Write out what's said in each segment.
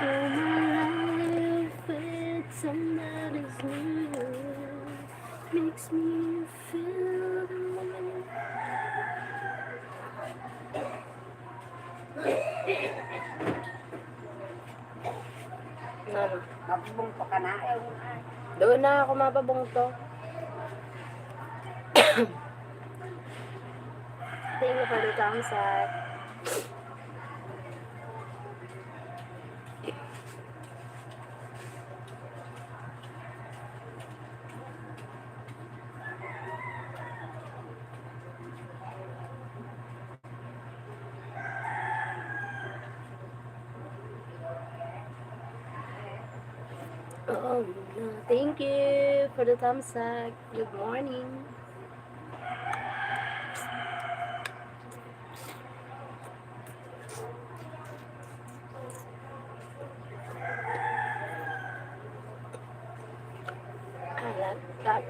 all my life with somebody's new makes me feel ano? Mabubong pa ka na. Doon na ako mapabungto. Thank you for the thumbs up. Oh, thank you for the thumbs up. Good morning. I like that.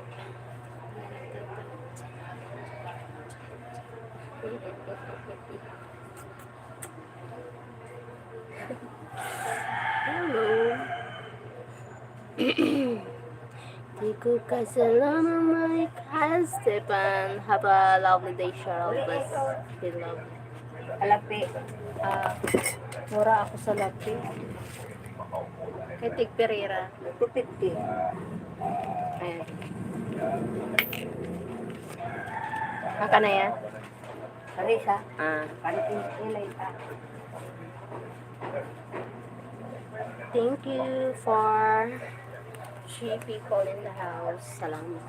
Hello. Di ko kasalanan may kastepan. Have a lovely day, Sheryl. Bless. Be loved. Alapi. Mura ako sa lapi. Kay Tig Pereira. 250. Ayan. Maka na yan? Parisa. Ah. Ilay ta. Thank you for 3 people in the house. Salamat.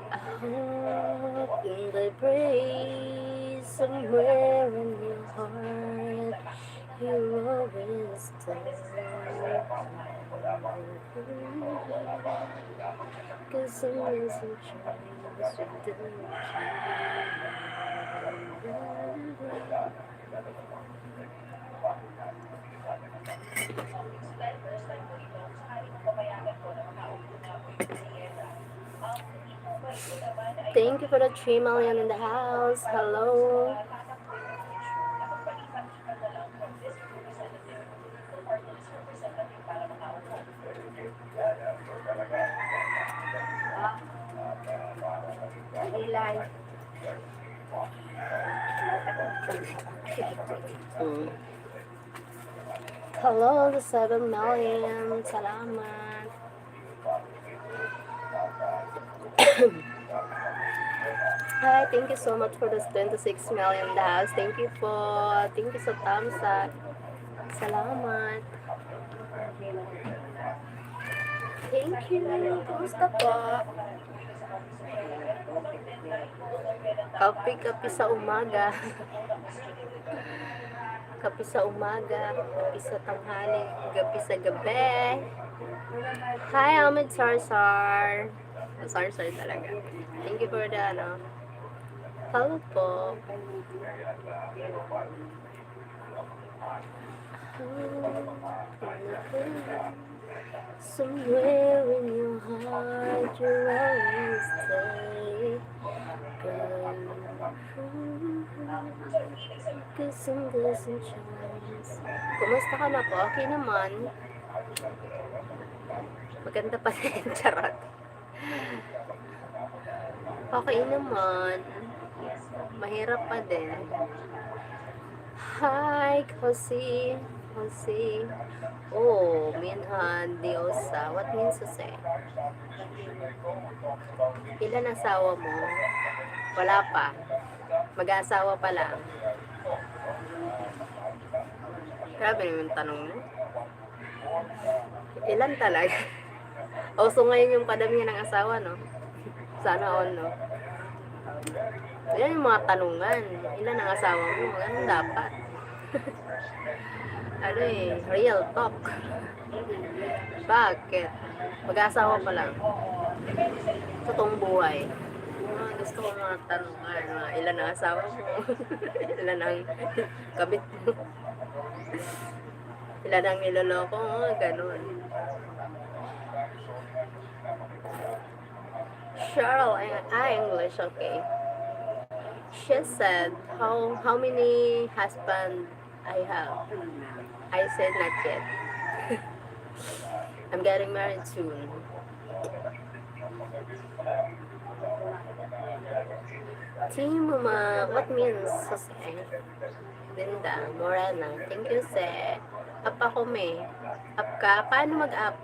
I hope and I pray somewhere in your heart you always stay. Cause I'm losing chance with the Thank you for the 3 million in the house. Hello. Ilay. Hello, the 7 million. Salamat. Hi, thank you so much for this 26 million dollars. Thank you po. Thank you sa thumbs up. Salamat. Thank you. Kumusta po? Kape sa umaga. Kape sa umaga. Kape sa tanghali. Gabi sa gabi. Hi, Ahmed Sarsar. Sarsar talaga. Thank you for the hello po. Somewhere in your heart you'll always stay. Kissing chance. Kumusta ka na po? Okay naman. Maganda pa rin. Charot. Okay naman. Mahirap pa din. Hi, Jose. Oh, minhan Diosa. What means to say? Ilan asawa mo? Wala pa. Mag-aasawa pa lang. Grabe naman tanong mo. Ilan talaga? So ngayon yung padamihan ng asawa, no? Sana all, no? Yan yung mga tanungan. Ilan ang asawa mo? Anong dapat? Real talk. Bakit? Mag-asawa pa lang. Totoong buhay. Gusto ko mga tanungan. Ilan ang asawa mo? Ilan ang kabit mo? Ilan ang niloloko mo? Ganun. Cheryl, English, okay. She said, how many husband I have? I said not yet. I'm getting married soon. Timuma, what means Jose? Linda, Morena. Thank you, se. Up ako, me. Up ka? Paano mag-up?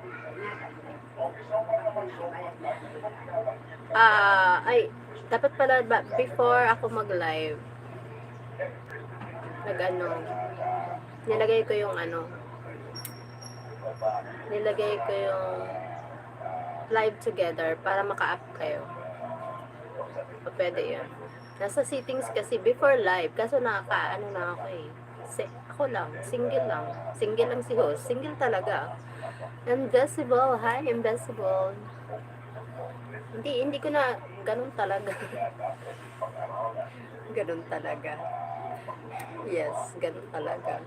Ay, dapat pala ba, before ako mag-live, nag-ano, nilagay ko yung nilagay ko yung live together para maka-up kayo. O pwede yun. Nasa settings kasi before live, kaso nakaka-ano na ako eh. Ako lang, single lang. Single lang si host. Single talaga. Invisible, hi, invisible. Hindi ko na, ganun talaga. Ganun talaga. Yes, ganun talaga.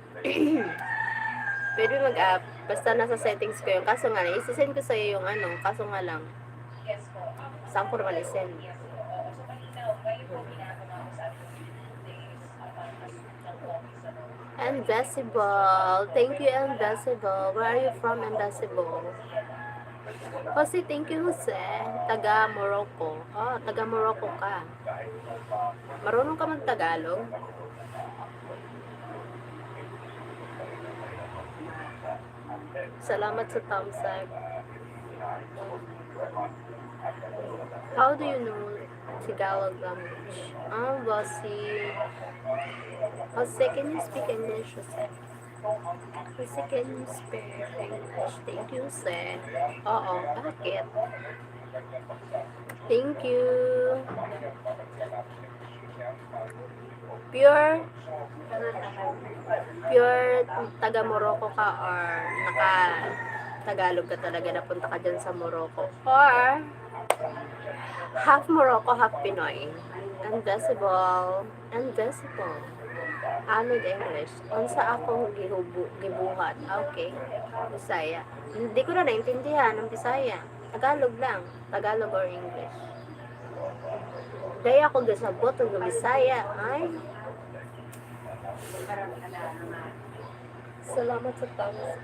Pwede mag-up, basta nasa settings ko yun. Kaso nga, isisend ko sa'yo yung kaso nga lang. Saan ko naman isend? Invisible. Thank you, Invisible. Where are you from, Invisible? Jose, thank you, Jose. Taga Morocco. Oh, taga Morocco ka. Marunong ka mag-Tagalog? Salamat sa thumbs up. How do you know Tagalog language? Bossy. Jose, can you speak English, Jose? Jose, can you speak English? Thank you, Jose. Oo, bakit? Thank you. Pure taga Morocco ka or Tagalog ka talaga, napunta ka dyan sa Morocco, or half Morocco, half Pinoy. Invisible. Anod English. Unsa akong gibuhat. Okay. Bisaya. Hindi ko na naintindihan ng Bisaya. Tagalog lang. Tagalog or English. Daya ako gasabot ng Bisaya. Ay. Salamat sa thumbs.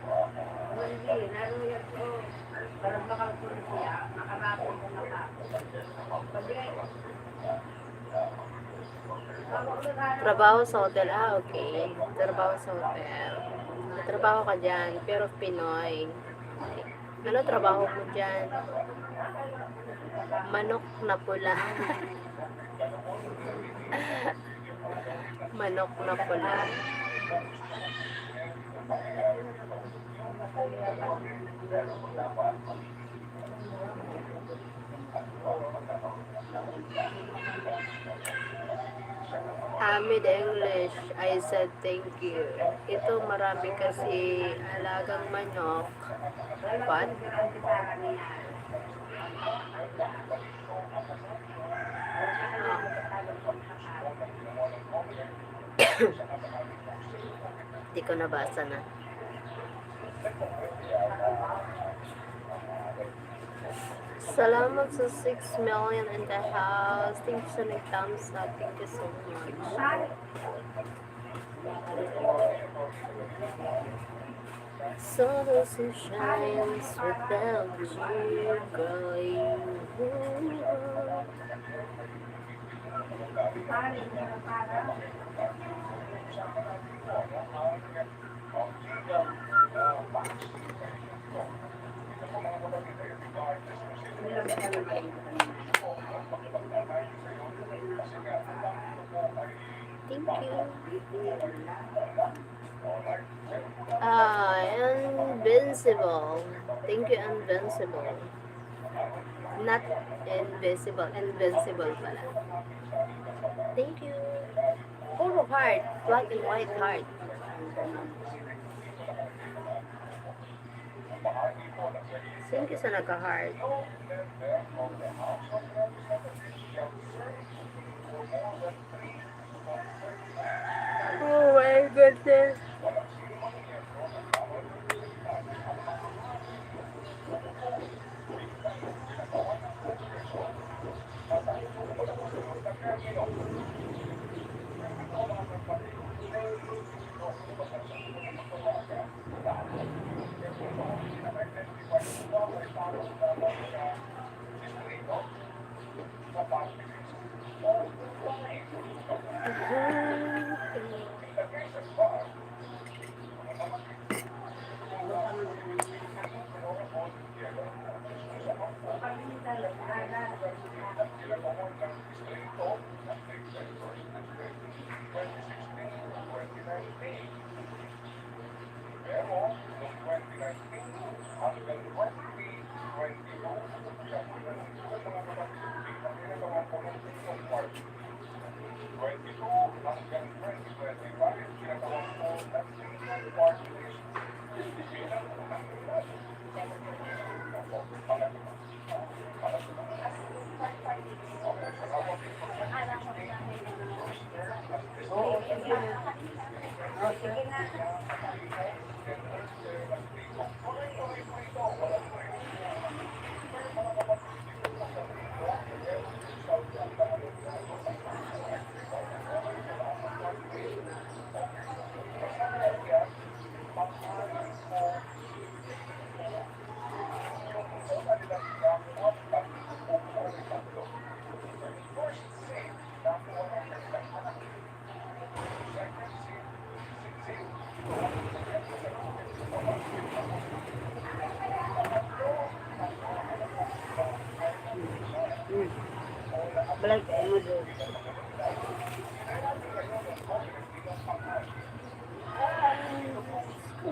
Trabaho sa hotel. Okay. Trabaho sa hotel. Trabaho ka dyan, pero Pinoy. Ano trabaho mo dyan? Manok na pula. Manok na pula. Hamid English, I said thank you. Ito marami kasi alagang manok. What? Hindi ko nabasa na. Salamat sa 6 million in the house. Thank you sa nag-thumbs up. Thank you so much. Sun also shines without you, girl. Thank you. Invincible. Thank you, Invincible. Not invisible, invincible pala. Thank you. Puro heart. Black and white heart. Thank you sa naka-heart. Oh my goodness. Balik mo doon.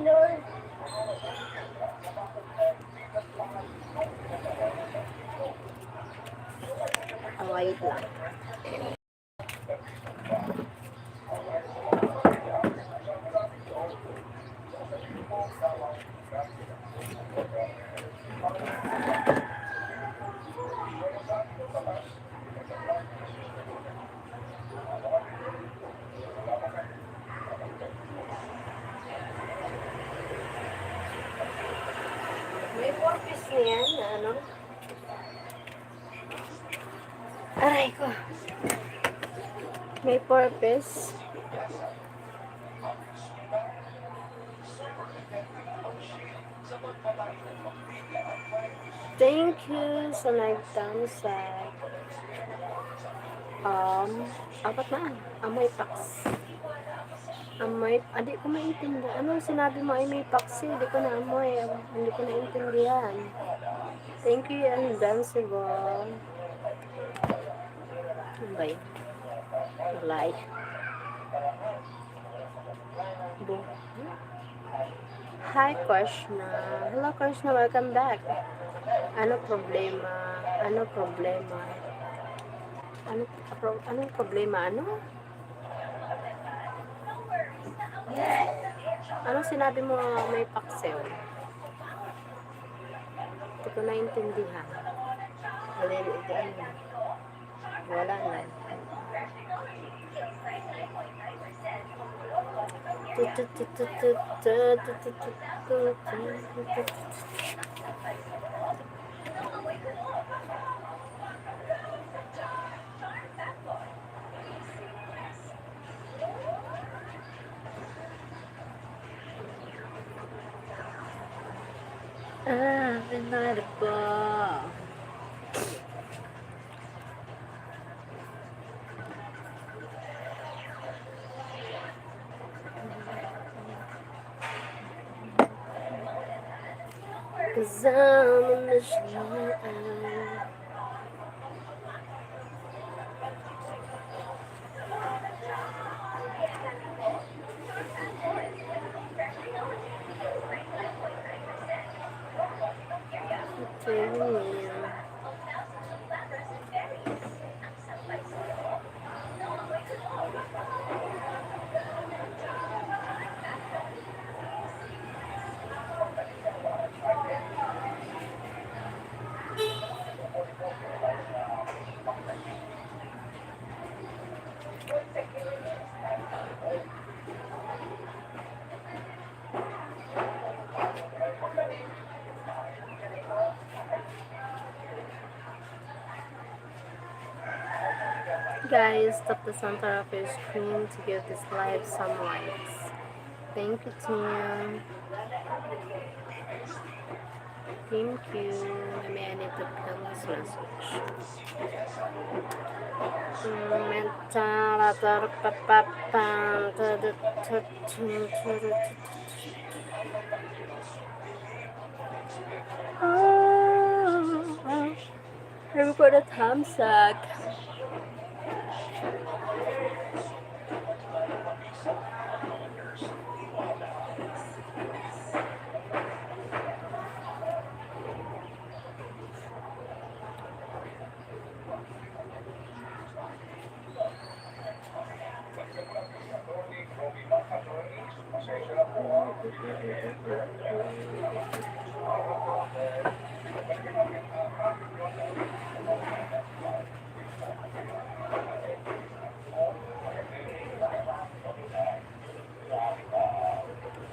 Lord. Wait lang. May purpose na yan na ano? Aray ko. May purpose. Thank you sa nag-thumbs up. Apat na. Amoy pax. Hindi ko maintindihan. Ano sinabi mo ay may pax? Hindi ko na amoy. Hindi ko naintindihan. Thank you, Invincible. Ano ba yun? Walay. Hi, Krishna. Hello, Krishna. Welcome back. Ano problema? Anong problema? Ano sinabi mo may paksel? Hindi ko naintindihan. Wala na. Inaudible. Cause I'm a mission. Guys, tap the center of your screen to give this live some likes. Thank you, team. Thank you. Maybe I need to pin this message. Maybe for the thumbs up.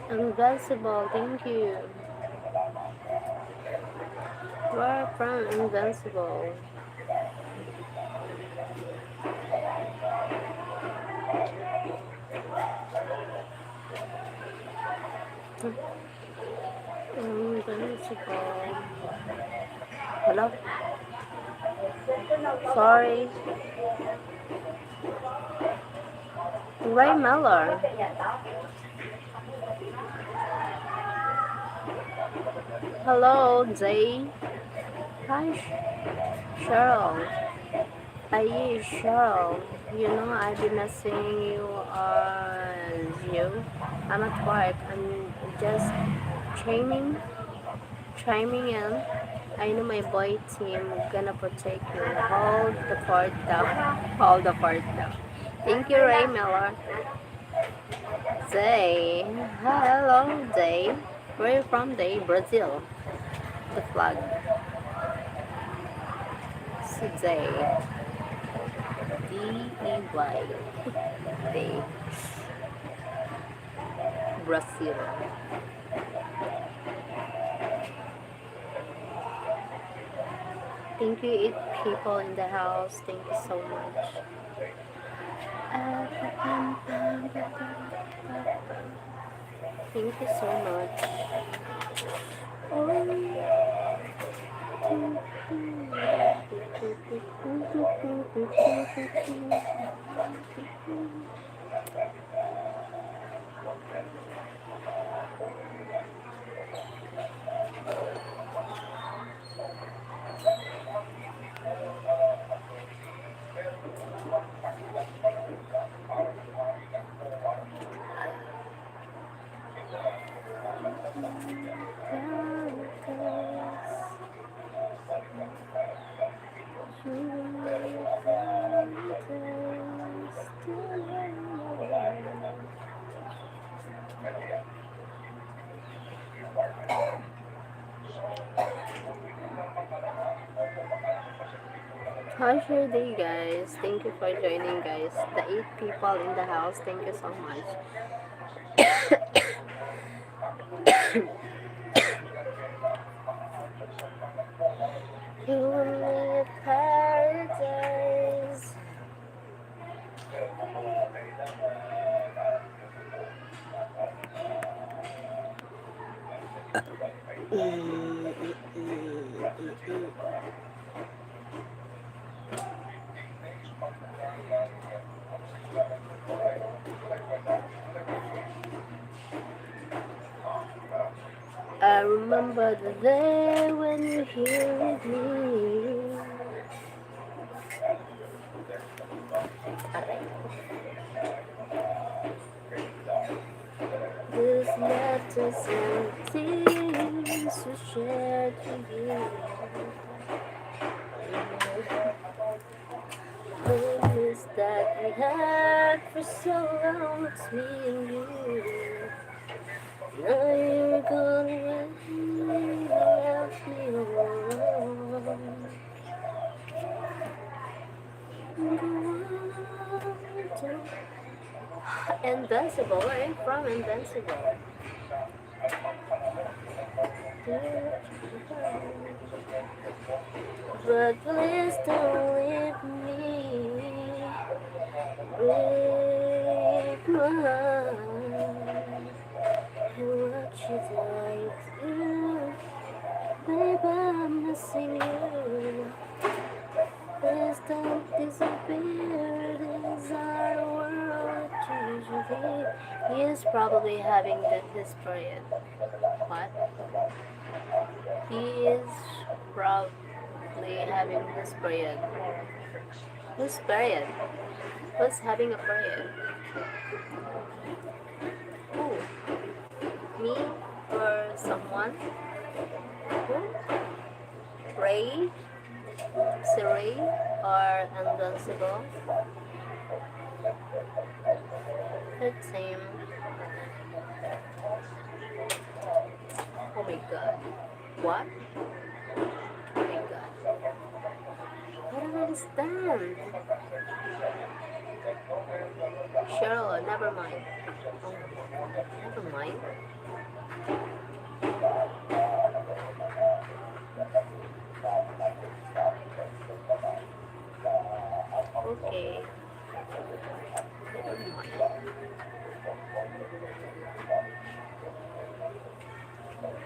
Invincible, thank you. Where from Invincible? Invincible. Hello? Sorry. Ray Miller. Hello, Jay. Hi, Cheryl. Aye, Cheryl, you know I've been missing you as you. I'm at work. I'm just chiming, chiming in. I know my boy team gonna protect you. Hold the fort down. Hold the fort down. Thank you, Ray Miller. Day. Hello, Day. Where are you from, Day? Brazil. The flag. Day. D-E-Y. Day. Brazil. Thank you, 8 people in the house. Thank you so much. Thank you so much. How's your day, guys? Thank you for joining, guys. The 8 people in the house, thank you so much. You and me at paradise. I remember the day when you here with me. This letters and tears we shared together. Memories that we had for so long, it's me and you. Now you're gone away, left me alone. Invincible, where are you from, Invincible? But please don't leave me with my heart. And what should I do? Baby, I'm missing you. Please don't disappear. These are the world usually. He is probably having his period. What? He is probably having his period. Whose period? Who's having a period? Who? Me or someone? Who? Ray? Siri or Invincible? It's same. Oh my god. What? Oh my god. I don't understand. Cheryl, never mind. Oh, never mind. Okay. Never mind.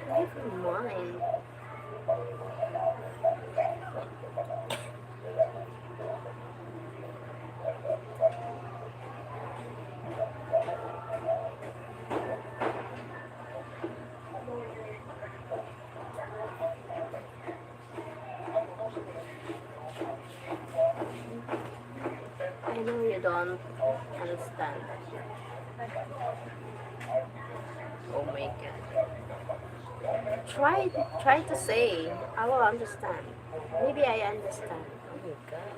Never mind. don't understand. Oh my god. Try try to say. I will understand. Maybe I understand. Oh my god.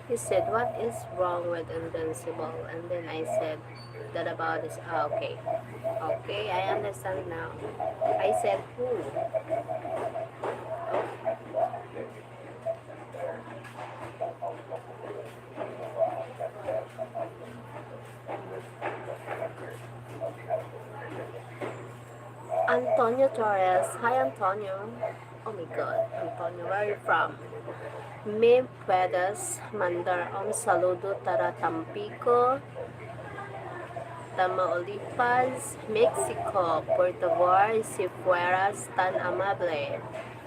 He said, "What is wrong with Invincible?" And then I said, "That about is okay. Okay, I understand now." I said, "Who?" Oh, Antonio Torres. Hi, Antonio. Oh my god, Antonio, where are you from? Me puedes mandar un saludo para Tampico, Tamaulipas, Mexico, por favor, si fueras tan amable.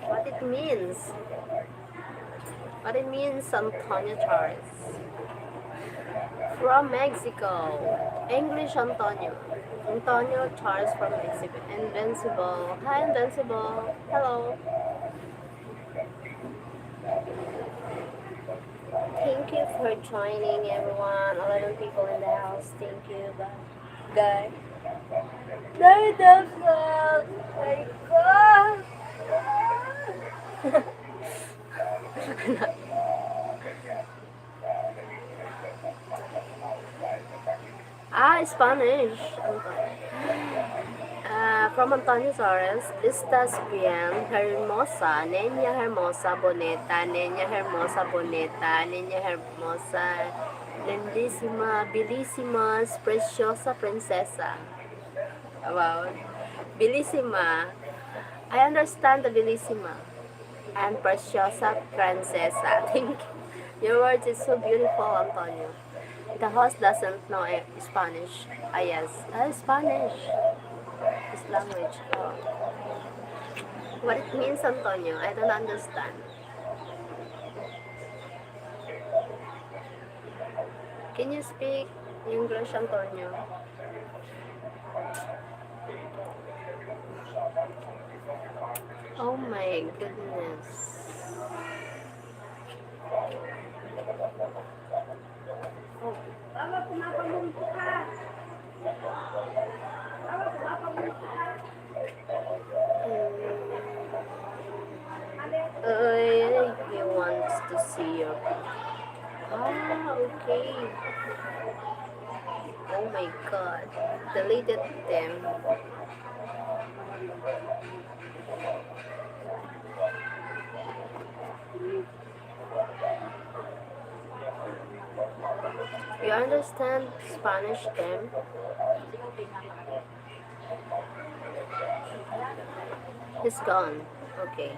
What it means? What it means, Antonio Torres? From Mexico. English, Antonio. Antonio Torres from Mexico. Invincible. Hi, Invincible. Hello. Thank you for joining, everyone. 11 people in the house. Thank you. Bye. Guy. There the fuck. My God. Spanish. From Antonio Torres, estás bien, hermosa, niña hermosa, bonita, niña hermosa, bonita, niña hermosa, lindísima, bellísima, preciosa princesa. Wow, bellísima. I understand the bellísima and preciosa princesa. Thank you. Your words is so beautiful, Antonio. The host doesn't know Spanish. Ah, yes. Spanish. This language. Oh. What it means, Antonio? I don't understand. Can you speak English, Antonio? Oh my goodness. Oh. Baba, pumapamulto ka. Baba, pumapamulto ka. He wants to see your. Ah, okay. Oh my god. Deleted them. You understand Spanish them? He's gone. Okay.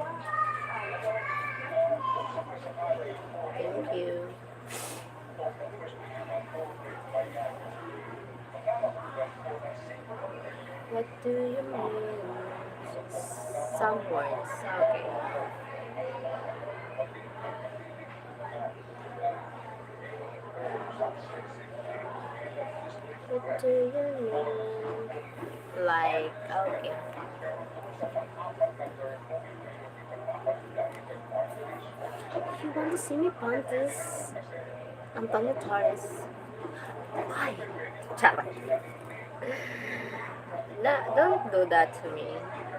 Thank you. What do you mean? Some words. Okay. What do you mean? Like, okay. You want to see me panties? Antonio Torres. Why? Charot. No, don't do that to me,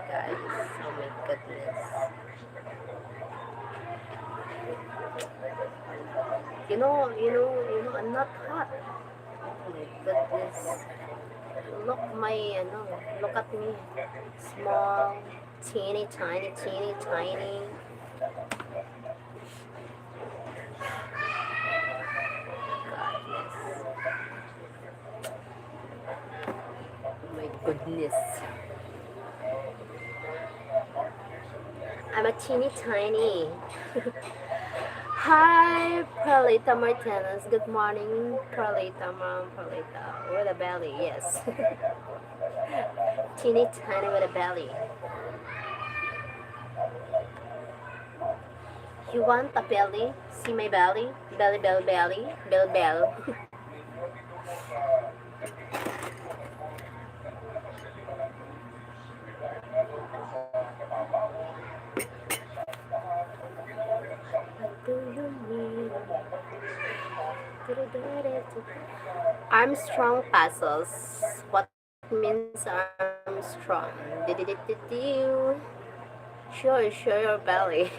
guys. Oh my goodness. I'm not hot. Oh my goodness. Look at me. Small, teeny, tiny, teeny, tiny. God, yes. Oh my goodness. I'm a teeny tiny. Hi, Perlita Martinez. Good morning, Perlita, Mom. Perlita. With a belly, yes. Teeny tiny with a belly. You want a belly? See my belly? Belly, belly, belly. Bell, bell. Armstrong puzzles. What means Armstrong? Did. Sure, your belly.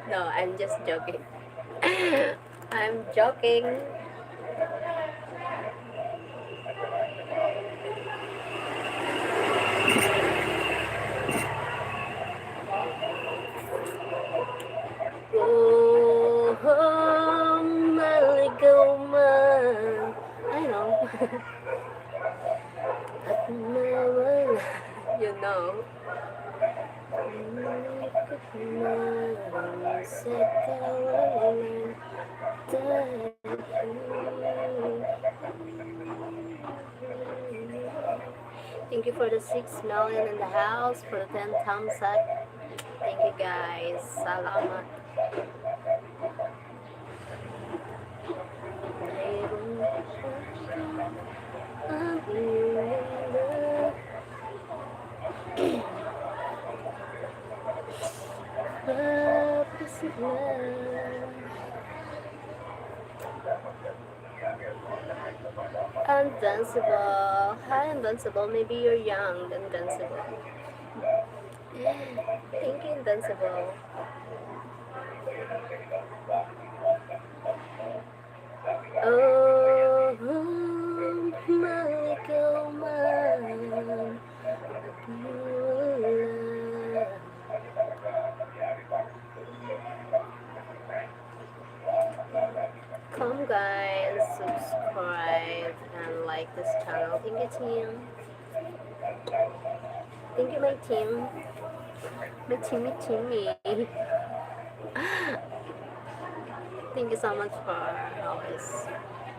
No, I'm just joking. I'm joking. Oh, my go man. I know. You know. Thank you for the 6 million in the house, for the 10 thumbs up. Thank you guys. Salamat. Invincible. Hi, Invincible. Maybe you're young, Invincible. Thank you, Invincible. Oh, my go man. Come guys, subscribe and like this channel. Thank you team. Thank you my team. My teamy. Thank you so much for always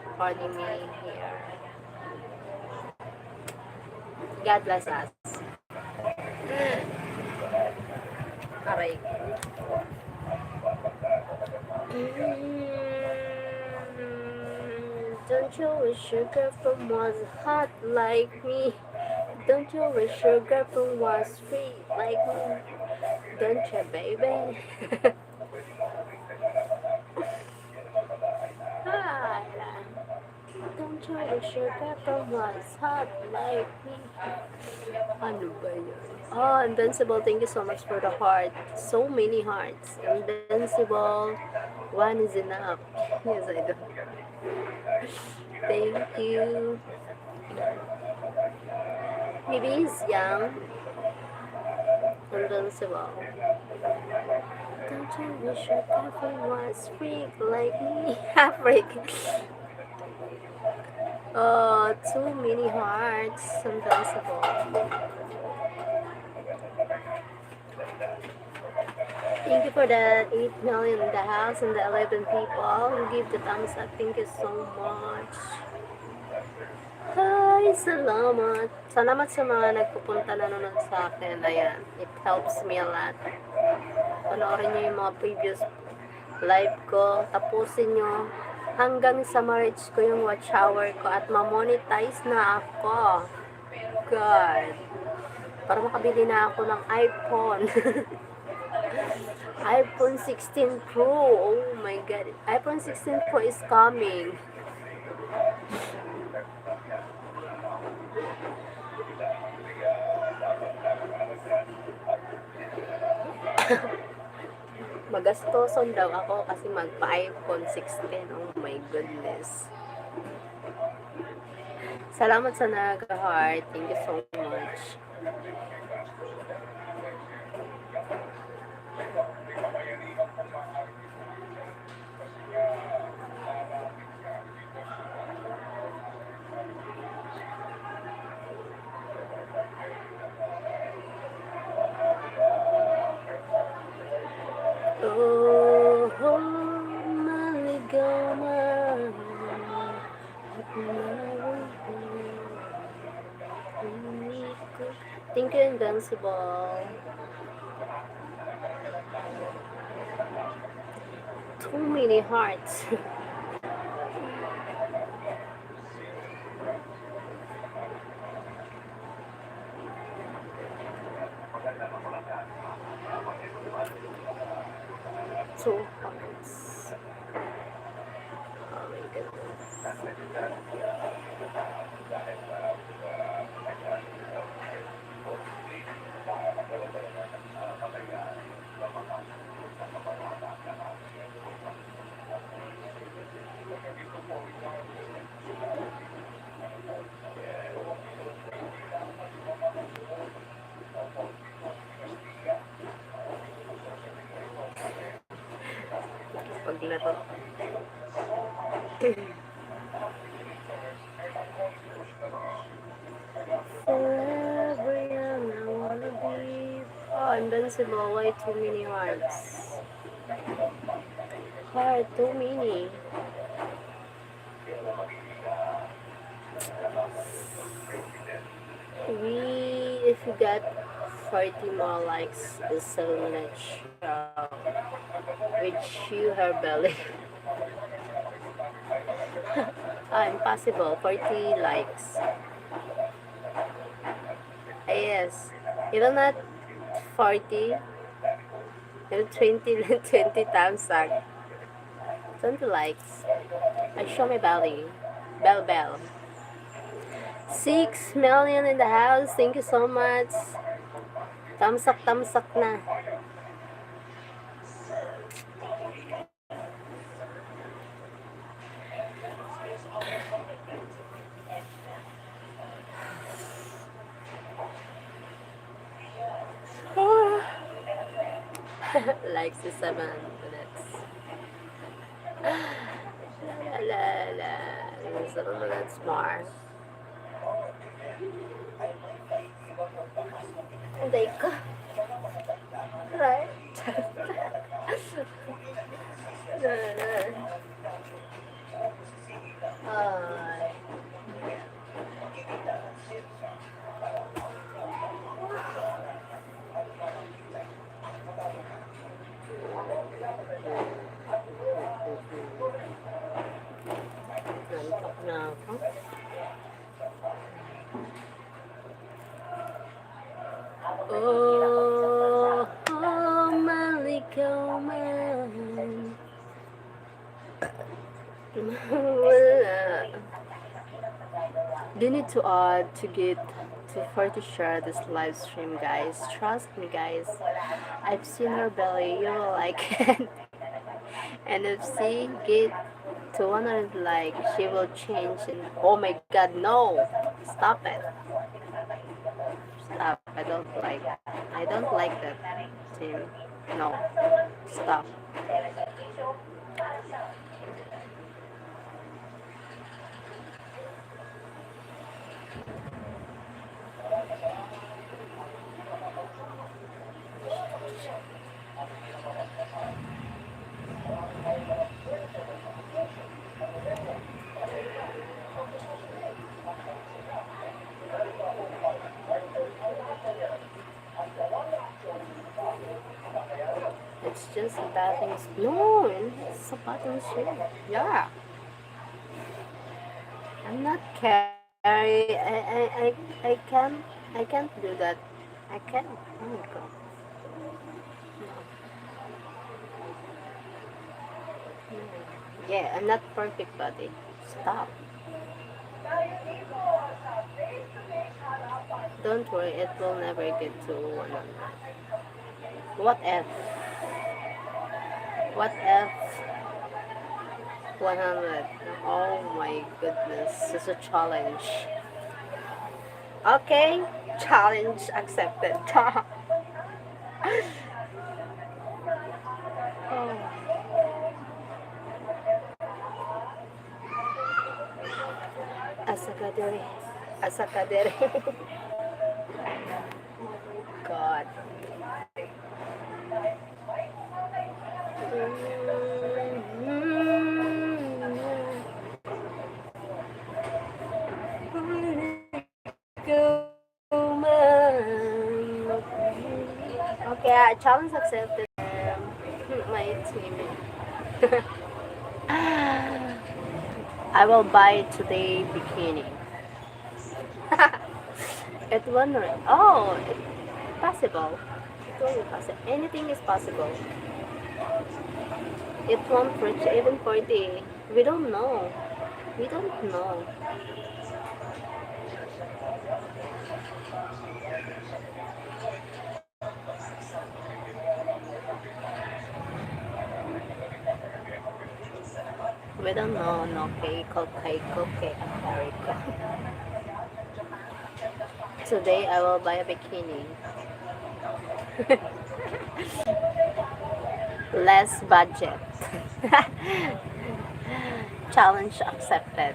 supporting me here. God bless us. Aray. Don't you wish your girlfriend was hot like me? Don't you wish your girlfriend was free like me? Don't you, baby? Hi. Don't you wish your girlfriend was hot like me? Ano ba yun? Oh, Invincible, thank you so much for the heart. So many hearts. Invincible, one is enough. Yes, I do. Thank you. Maybe he's young. Invincible. Don't you wish your girlfriend was freak like me? Freak. Oh, too many hearts. Invincible. Thank you for the 8 million in the house and the 11 people who give the thumbs up. Thank you so much. Hi, salamat. Salamat sa mga nagpupunta nanonood sa akin. Ayan, it helps me a lot. Panoorin nyo yung mga previous live ko. Tapusin nyo hanggang sa ma-reach ko yung watch hour ko at ma-monetize na ako. God. Para makabili na ako ng iPhone. iPhone 16 Pro. Oh my God. iPhone 16 Pro is coming. Magastoson daw ako kasi magpa-iPhone 16. Oh my goodness. Salamat sa nag-heart. Thank you so much. Oh, maligama. Thank you, Invincible. Too many hearts. Two hearts. Oh my goodness. Paglaro. Forever young, I wanna be. Oh, invincible. Why too many hearts? Heart too many. We, if you get 40 more likes, is so natural. Which you have belly. Impossible. 40 likes. Yes. You know not 40, you 20, 20 times suck. 20 likes. I show my belly. Bell bell. 6 million in the house. Thank you so much. Tamsak na. Like 7 minutes. La la la. 7 minutes more. Hindi ko. Right? Ay. Nantok na ako. Oh, oh, malikaw man. Wala. You need to to get to share this live stream, guys. Trust me, guys. I've seen her belly. You will like it. And if she get to 100 like, she will change. And oh my God, no! Stop it! Stop! I don't like that team. No, stop. It's just a bathing. No, it's a bathing suit. Yeah, I'm not carry. I can't do that. I can't. Oh my God. No. Yeah, I'm not perfect, buddy. Stop. Don't worry, it will never get to 100. What if? What if 100? Oh my goodness, it's a challenge. Okay, challenge accepted. Oh. Asakadere. Asakadere. God. Okay, challenge accepted. My team. I will buy today bikini. It won't. Oh, it's possible. It will be possible. Anything is possible. It won't reach even 40. We don't know. We don't know. We don't know. No cake, okay, okay, America. Today I will buy a bikini. Less budget. Challenge accepted.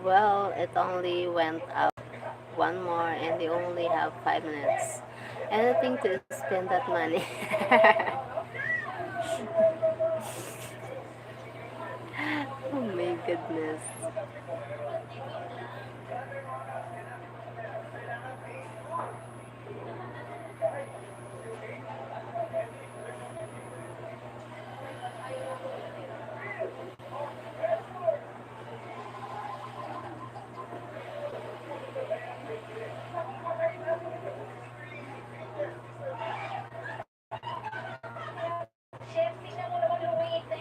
Well, it only went out one more and they only have 5 minutes. Anything to spend that money. Oh my goodness.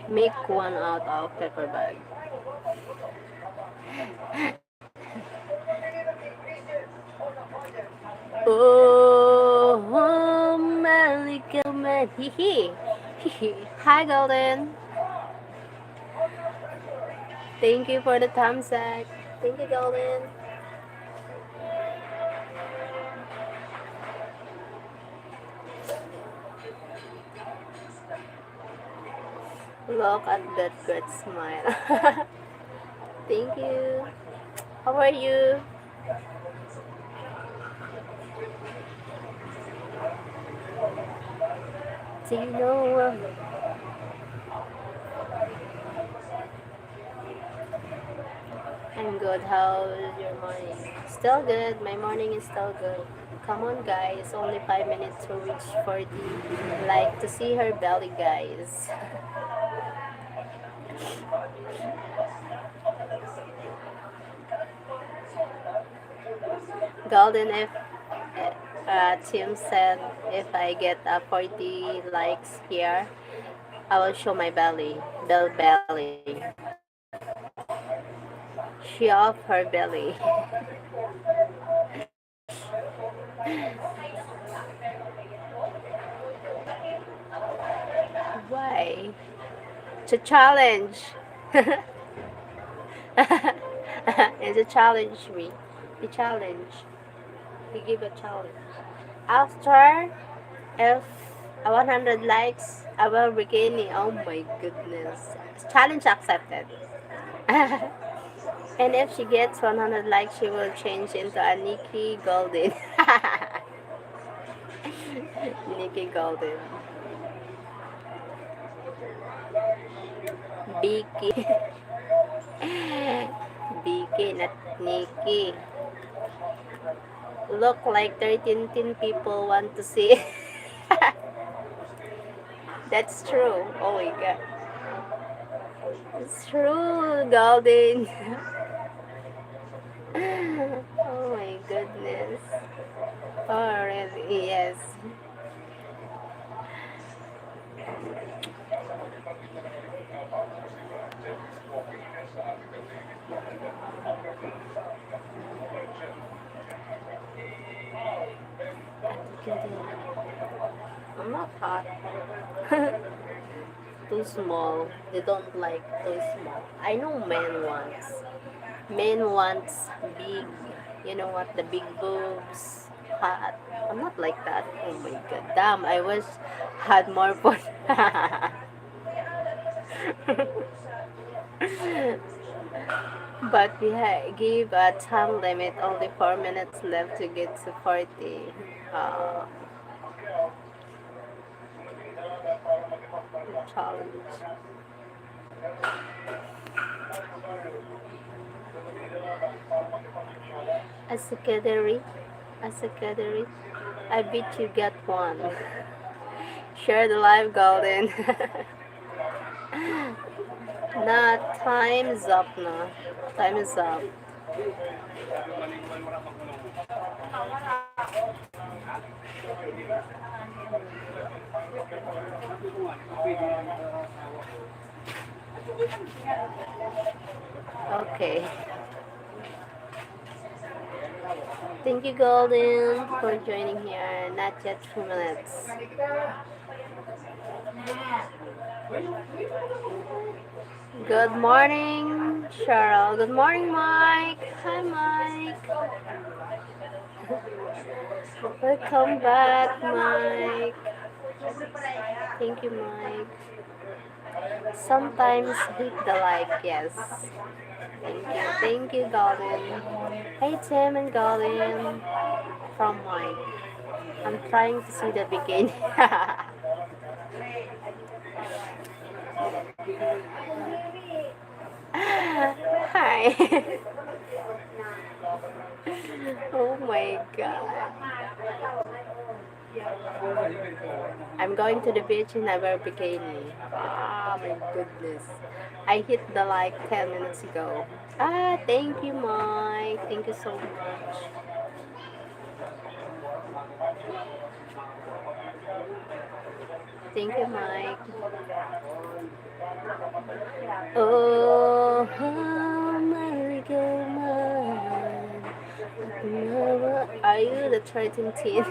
Make one out of paper bag. Oh, Malika, man. Hee hee. Hi, Golden. Thank you for the thumbs up. Thank you, Golden. Look at that good smile. Thank you. How are you? Do you know? I'm good. How's your morning? Still good. My morning is still good. Come on, guys. Only 5 minutes to reach 40. Like to see her belly, guys. Golden, if Tim said if I get 40 likes here, I will show my belly. Belly. Show off her belly. Why? It's a challenge. It's a challenge, me. The challenge. We give a challenge. After, if 100 likes, I will bikini. Oh my goodness. Challenge accepted. And if she gets 100 likes, she will change into a Nikki Golden. Nikki Golden. Vicky. Vicky, not Nikki. Look like 13 people want to see. That's true. Oh my god. It's true, Golden. Oh my goodness. Oh, really? Yes. I'm not hot. Too small. They don't like too small. I know men wants. Men wants big. You know what? The big boobs. Hot. I'm not like that. Oh my god. Damn, I wish had more fun. But we gave a time limit. Only 4 minutes left to get to 40. Uh, challenge. A secretary. A secretary. I bet you get one. Share the live, Golden. Na, time is up na. Time is up. Okay. Thank you, Golden, for joining here. Not yet 2 minutes. Good morning, Cheryl. Good morning, Mike. Hi, Mike. Welcome back, Mike. Thank you, Mike. Sometimes hit the like, yes. Thank you. Thank you, Golden. Hey, Tim and Golden. From Mike. I'm trying to see the beginning. Hi. Oh my god. I'm going to the beach in a bikini. Ah, my goodness. I hit the like 10 minutes ago. Ah, thank you, Mike. Thank you so much. Thank you, Mike. Oh, how merry-go-round. Are you the 13th teen?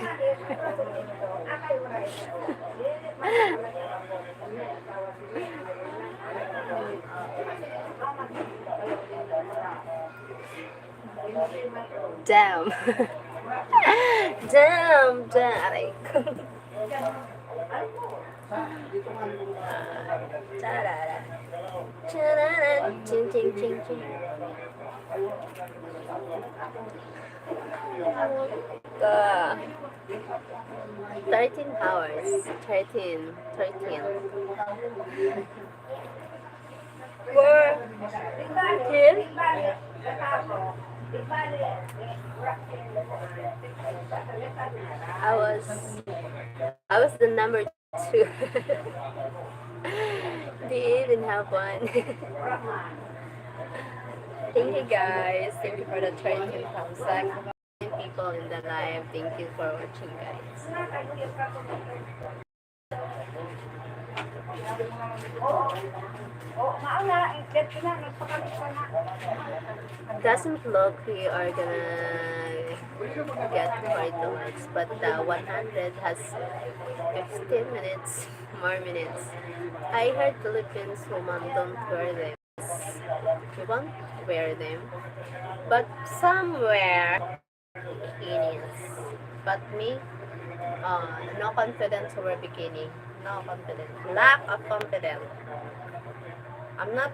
Damn. Damn, Derek. Ching, ching, ching, ching. 13 hours. 13. We're 13. I was the number 2. Do you even have one? Thank you, guys. Thank you for the 13 thumbs up. People in the live. Thank you for watching, guys. Doesn't look we are gonna get quite the likes, but the 100 has 15 minutes more minutes. I heard Philippines women don't wear them. We won't wear them, but some wear bikinis. But me, no confidence over bikini. No confidence. Lack of confidence. I'm not,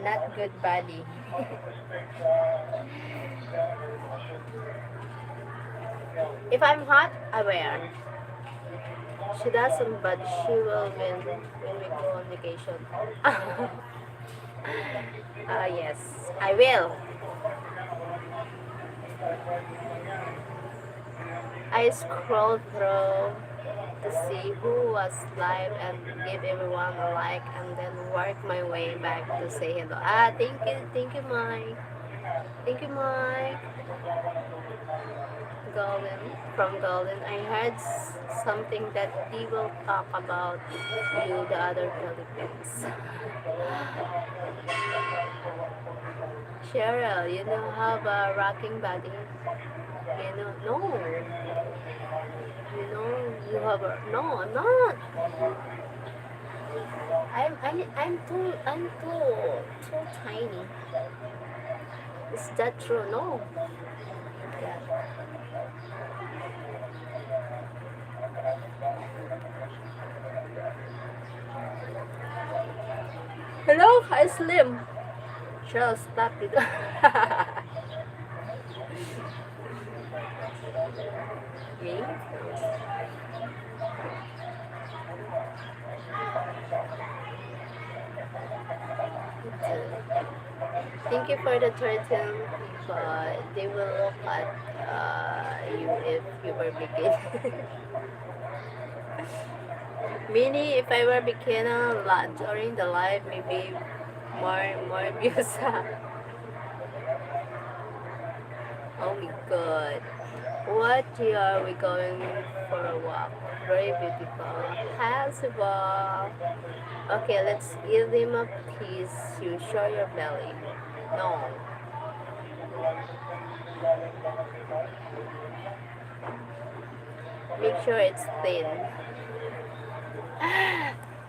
not good body. If I'm hot, I wear. She doesn't, but she will when we go on vacation. Yes, I will. I scrolled through to see who was live and give everyone a like and then work my way back to say hello. Ah, thank you, Mike. Thank you, Mike. Golden, from Golden. I heard something that he will talk about you, the other Philippines. Cheryl, you know, have a rocking body. You know, no. You know, you have a, no, I'm not. I'm too tiny. Is that true? No. Yeah. Hello, hi Slim. Cheryl, stop it. Me? Thank you for the 13 people. They will look at you if you were bikini. Mini, if I were bikini during the live, maybe more views. Oh my god. What year are we going for a walk? Very beautiful. Possible. Okay, let's give them a piece. You show your belly. No. Make sure it's thin.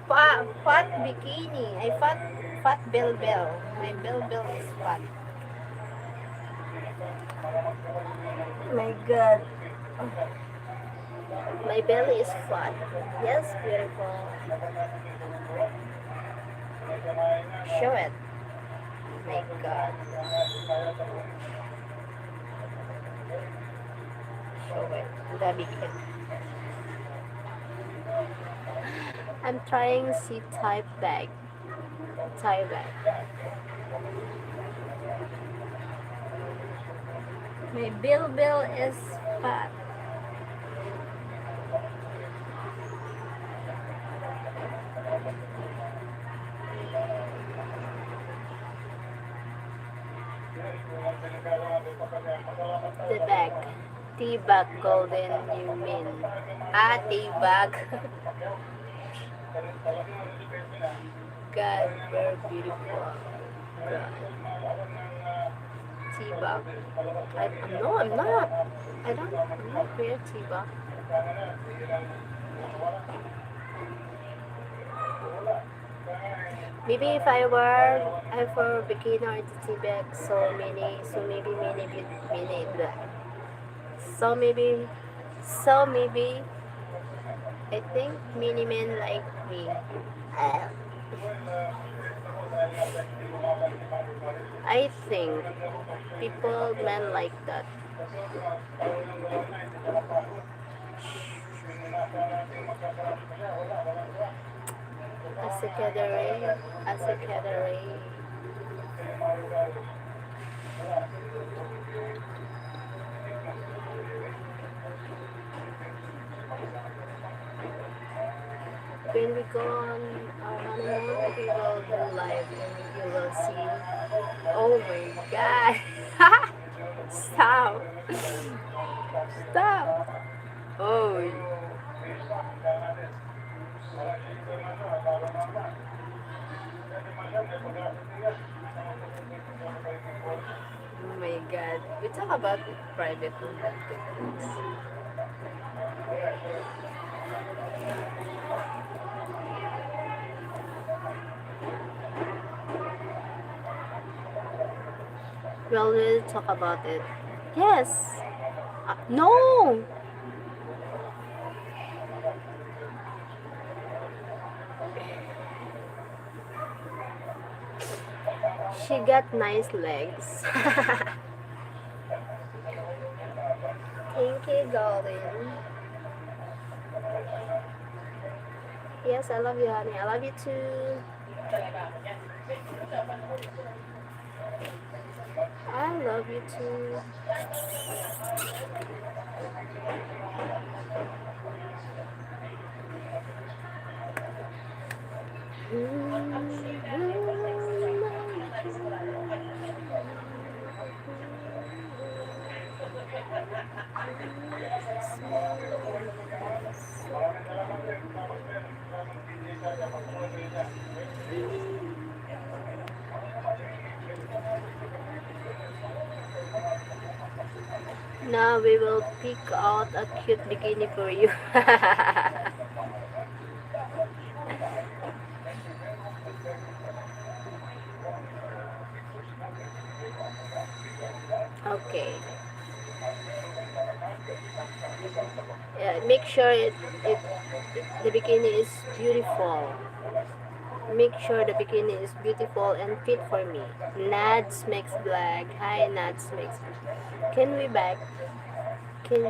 Fat bikini. I fat bell. My bell is fat. My god. My belly is fat. Yes, beautiful. Show it. My god. Show it. The bikini. I'm trying see type bag. Tie bag. My bill is fat. The bag. Tea bag golden you mean. Tea bag. God, very beautiful. God. Tea bag. No, I'm not. I'm not wear tea bag. Maybe if I were beginner at the bag, so maybe mini black. So maybe, so maybe, I think mini men like me. Uh, I think people men like that. As a category. When we go on our honeymoon, we will go live and you will see. Oh my god! Stop! Stop! Oh, oh my god. We talk about private things. We'll talk about it. Yes. No! She got nice legs. Thank you, Golden. Yes, I love you, honey. I love you too. I love you too. Now we will pick out a cute bikini for you. Okay. Make sure the bikini is beautiful. Make sure the bikini is beautiful and fit for me. Nads makes black. Hi, Nads makes. Can we back? Can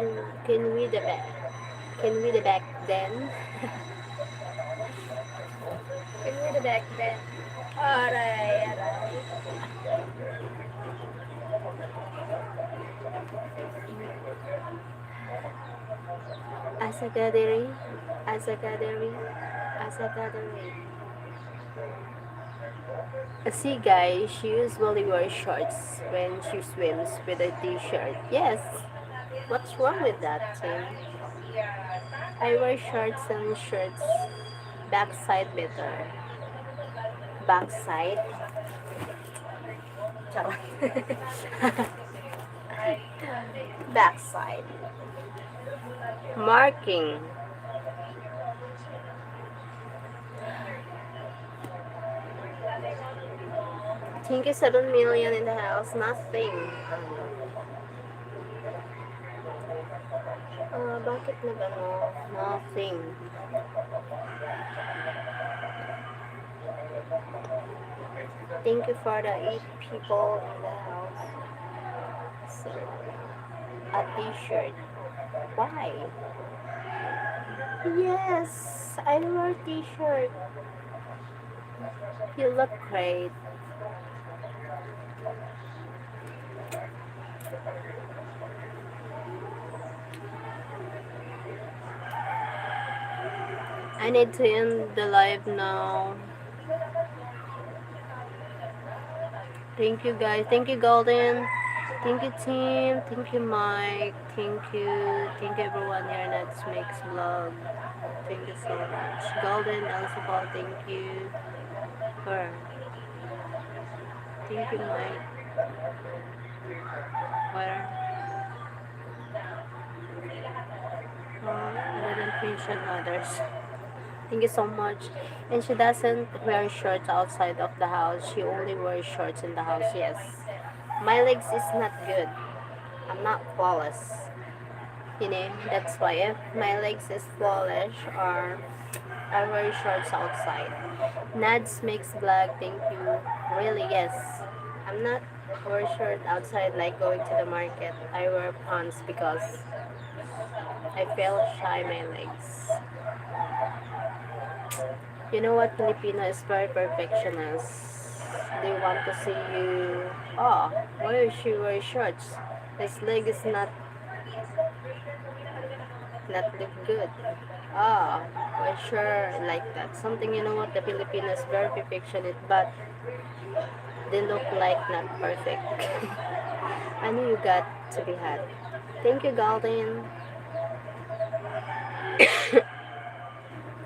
we the back? Can we the back then? Can we the back then? Aray, aray. Asagaderi, Asagaderi, Asagaderi. See, guys, she usually wears shorts when she swims with a t-shirt. Yes, what's wrong with that, Tim? I wear shorts and shirts. Backside better. Backside. Charot. Backside. Marking. Think you 7 million in the house? Nothing. Bakit nag-ano? Nothing. Thank you for the 8 people in the house. So, a t-shirt. Why? Yes, I wear t-shirt. You look great. I need to end the live now. Thank you guys. Thank you Golden. Thank you team. Thank you Mike. Thank you. Thank you everyone here in Let's Makes Vlog. Thank you so much. Golden also thank you. Her. Thank you Mike. Where? I didn't mention others. Thank you so much. And she doesn't wear shorts outside of the house. She only wears shorts in the house. Yes. My legs is not good. I'm not flawless. You know, that's why if my legs is flawless or I wear shorts outside. Nads makes black, thank you. Really, yes. I'm not wear shirt outside like going to the market. I wear pants because I feel shy my legs. You know what? Filipino is very perfectionist. They want to see you. Oh, why is she wear shorts? His leg is not look good. Ah, why sure like that. Something you know what? The Filipinos very perfectionist, but they look like not perfect. I knew you got to be had. Thank you, Golden.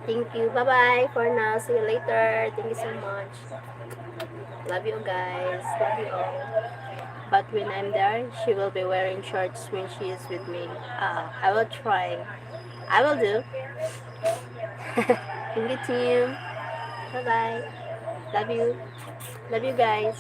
Thank you. Bye bye for now. See you later. Thank you so much. Love you guys. Love you all. But when I'm there, she will be wearing shorts when she is with me. I will try. I will do. Thank you, team. Bye bye. Love you. Love you guys.